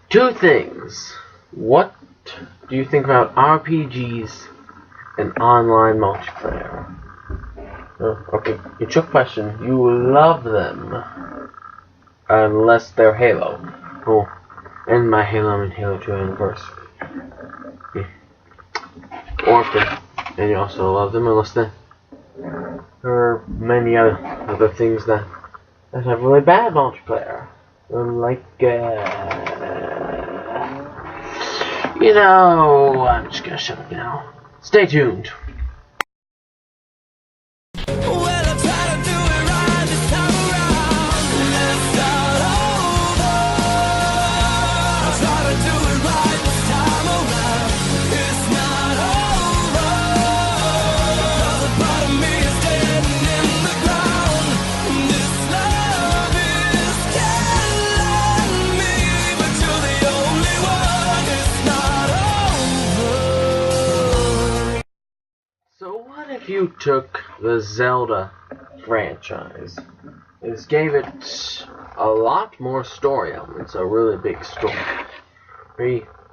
Two things. What do you think about RPGs and online multiplayer? Okay, it's your question. You love them. Unless they're Halo. Oh, and my Halo and Halo 2 Anniversary. Orphan. And you also love them unless there are many other things that have really bad multiplayer. Like, I'm just gonna shut up now. Stay tuned. If you took the Zelda franchise and gave it a lot more story elements, a really big story,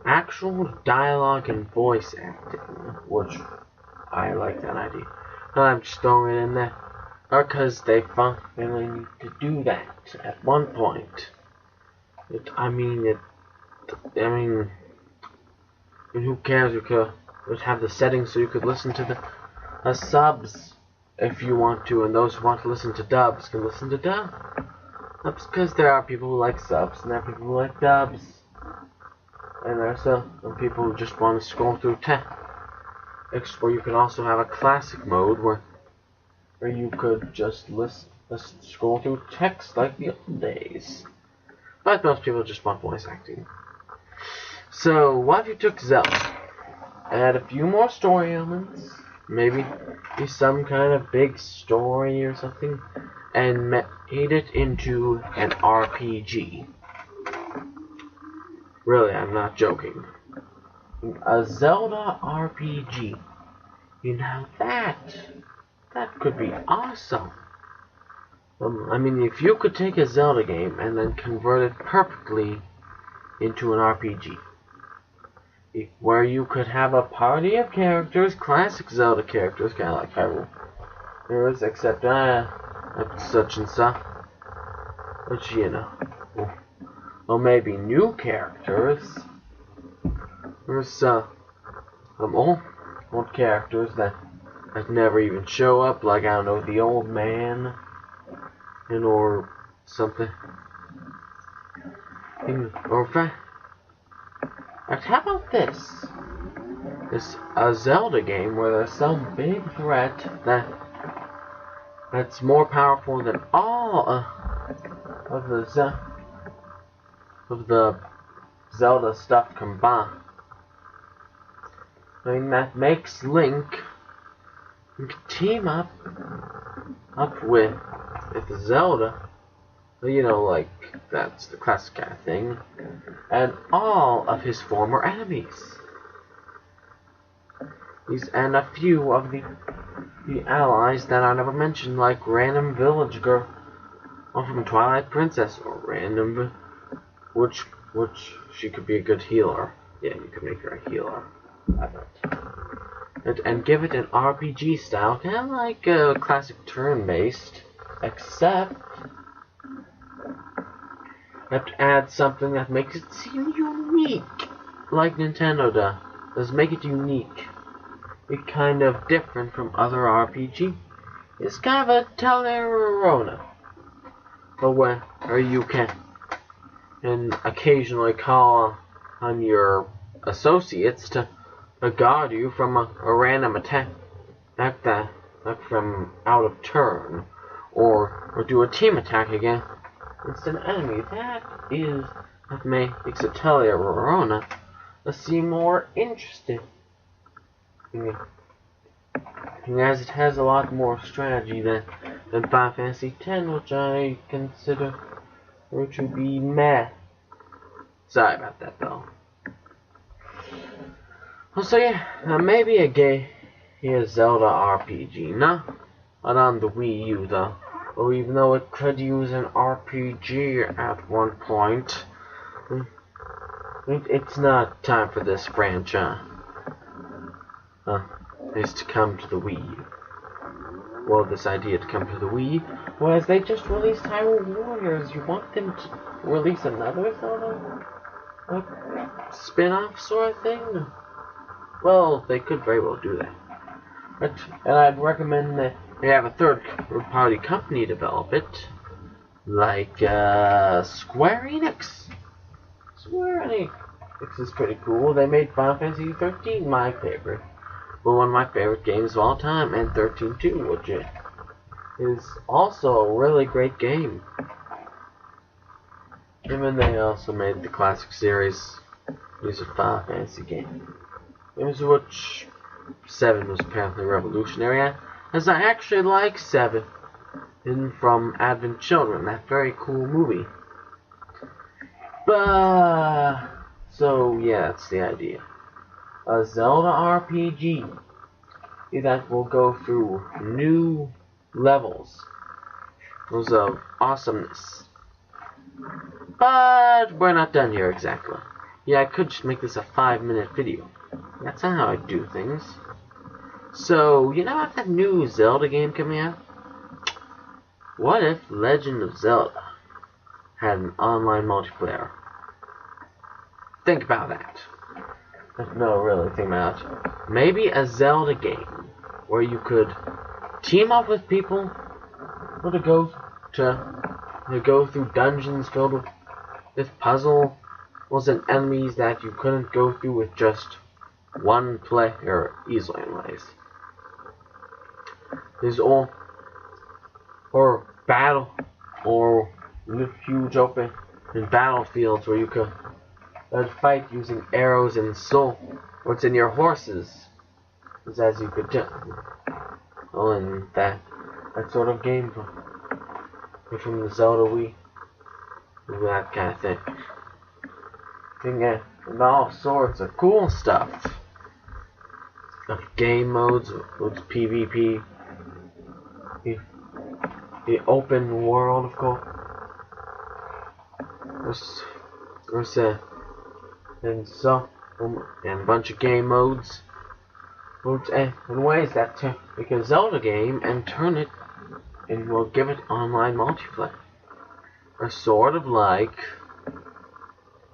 actual dialogue and voice acting, which I like that idea. I'm just throwing it in there because they finally need to do that at one point. Who cares? You could have the settings so you could listen to the subs if you want to, and those who want to listen to dubs can listen to dubs, because there are people who like subs and there are people who like dubs, and there are some people who just want to scroll through text, where you can also have a classic mode where you could just scroll through text like the old days, but most people just want voice acting. So what if you took Zelda, add a few more story elements, maybe some kind of big story or something, and made it into an RPG. Really, I'm not joking. A Zelda RPG. That could be awesome. If you could take a Zelda game and then convert it perfectly into an RPG. Where you could have a party of characters, classic Zelda characters, kind of like Hyrule, except such and such, which or maybe new characters. There's some old characters that never even show up, like I don't know, the old man, or something, or how about this? It's a Zelda game where there's some big threat that's more powerful than all of the Zelda stuff combined. That makes Link team up with Zelda. Like, that's the classic kind of thing, and all of his former enemies. And a few of the allies that I never mentioned, like random village girl, or from Twilight Princess, or random, which she could be a good healer. Yeah, you could make her a healer, I bet. And give it an RPG style, kind of like a classic turn-based, except have to add something that makes it seem unique, like Nintendo does. Make it unique. It's kind of different from other RPG. It's kind of a Telerona, but where you can occasionally call on your associates to guard you from a random attack from out of turn, or do a team attack again. It's an enemy. That makes a Telerona seem more interesting. As it has a lot more strategy than Final Fantasy X, which I consider to be meh. Sorry about that, though. So yeah, maybe a Zelda RPG, not on the Wii U though. Or even though it could use an RPG at one point, It's not time for this franchise is to come to the Wii. Well, this idea to come to the Wii was they just released Hyrule Warriors. You want them to release another sort of spin-off sort of thing? Well, they could very well do that. And I'd recommend that they have a third-party company develop it, like Square Enix. Square Enix is pretty cool. They made Final Fantasy 13 my favorite. Well, one of my favorite games of all time, and 13 too, which is also a really great game. Even they also made the classic series. These are Final Fantasy games. Games which 7 was apparently revolutionary, as I actually like 7 from Advent Children, that very cool movie. But so yeah, that's the idea. A Zelda RPG that will go through new levels of awesomeness. But we're not done here exactly. Yeah, I could just make this a 5-minute video. That's not how I do things. So, you know about that new Zelda game coming out? What if Legend of Zelda had an online multiplayer? Think about that. No, really, think about it. Maybe a Zelda game where you could team up with people to go through dungeons filled with puzzles and enemies that you couldn't go through with just one player easily, anyways. There's all or battle or huge open battlefields where you could fight using arrows and soul. What's in your horses is as you could do. Oh, and that sort of game from the Zelda Wii, that kind of thing. And all sorts of cool stuff. Of game modes, PvP, the open world, of course. And a bunch of game modes and ways that to make a Zelda game and turn it and we'll give it online multiplayer. Or sort of like,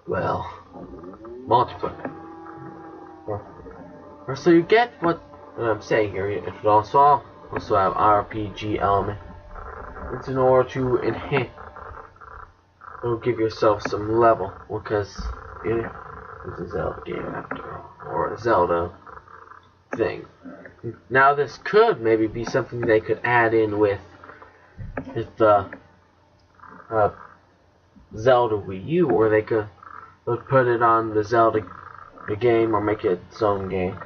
well, multiplayer. Or so you get what I'm saying here. It would also have RPG element. It's in order to enhance. It'll give yourself some level because it's a Zelda game after all, or a Zelda thing. Now this could maybe be something they could add in with the Zelda Wii U, or they could put it on the Zelda game or make it its own game.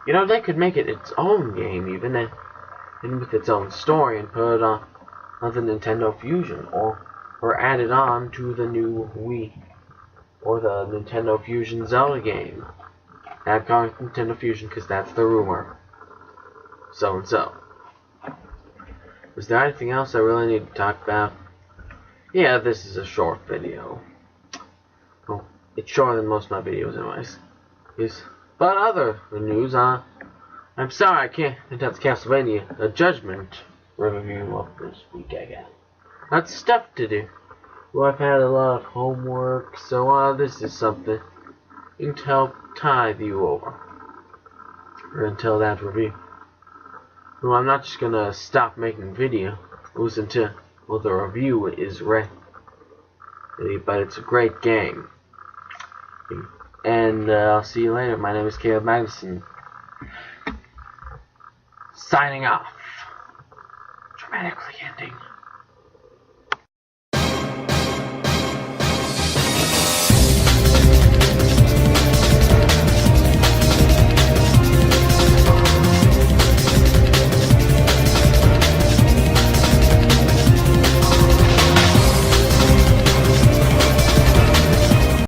You know, they could make it its own game even and with its own story and put it on the Nintendo Fusion or add it on to the new Wii or the Nintendo Fusion Zelda game. I'm calling it Nintendo Fusion because that's the rumor. So and so. Was there anything else I really need to talk about? Yeah, this is a short video. Well, it's shorter than most of my videos anyways. But other news, I'm sorry I can't. That's Castlevania, a Judgment review of this week again. Lots of stuff to do. Well, I've had a lot of homework, so this is something to help tide you over. Or until that review. Well, I'm not just gonna stop making videos until the review is ready. But it's a great game. And I'll see you later. My name is Caleb Magnuson. Signing off. Dramatically ending.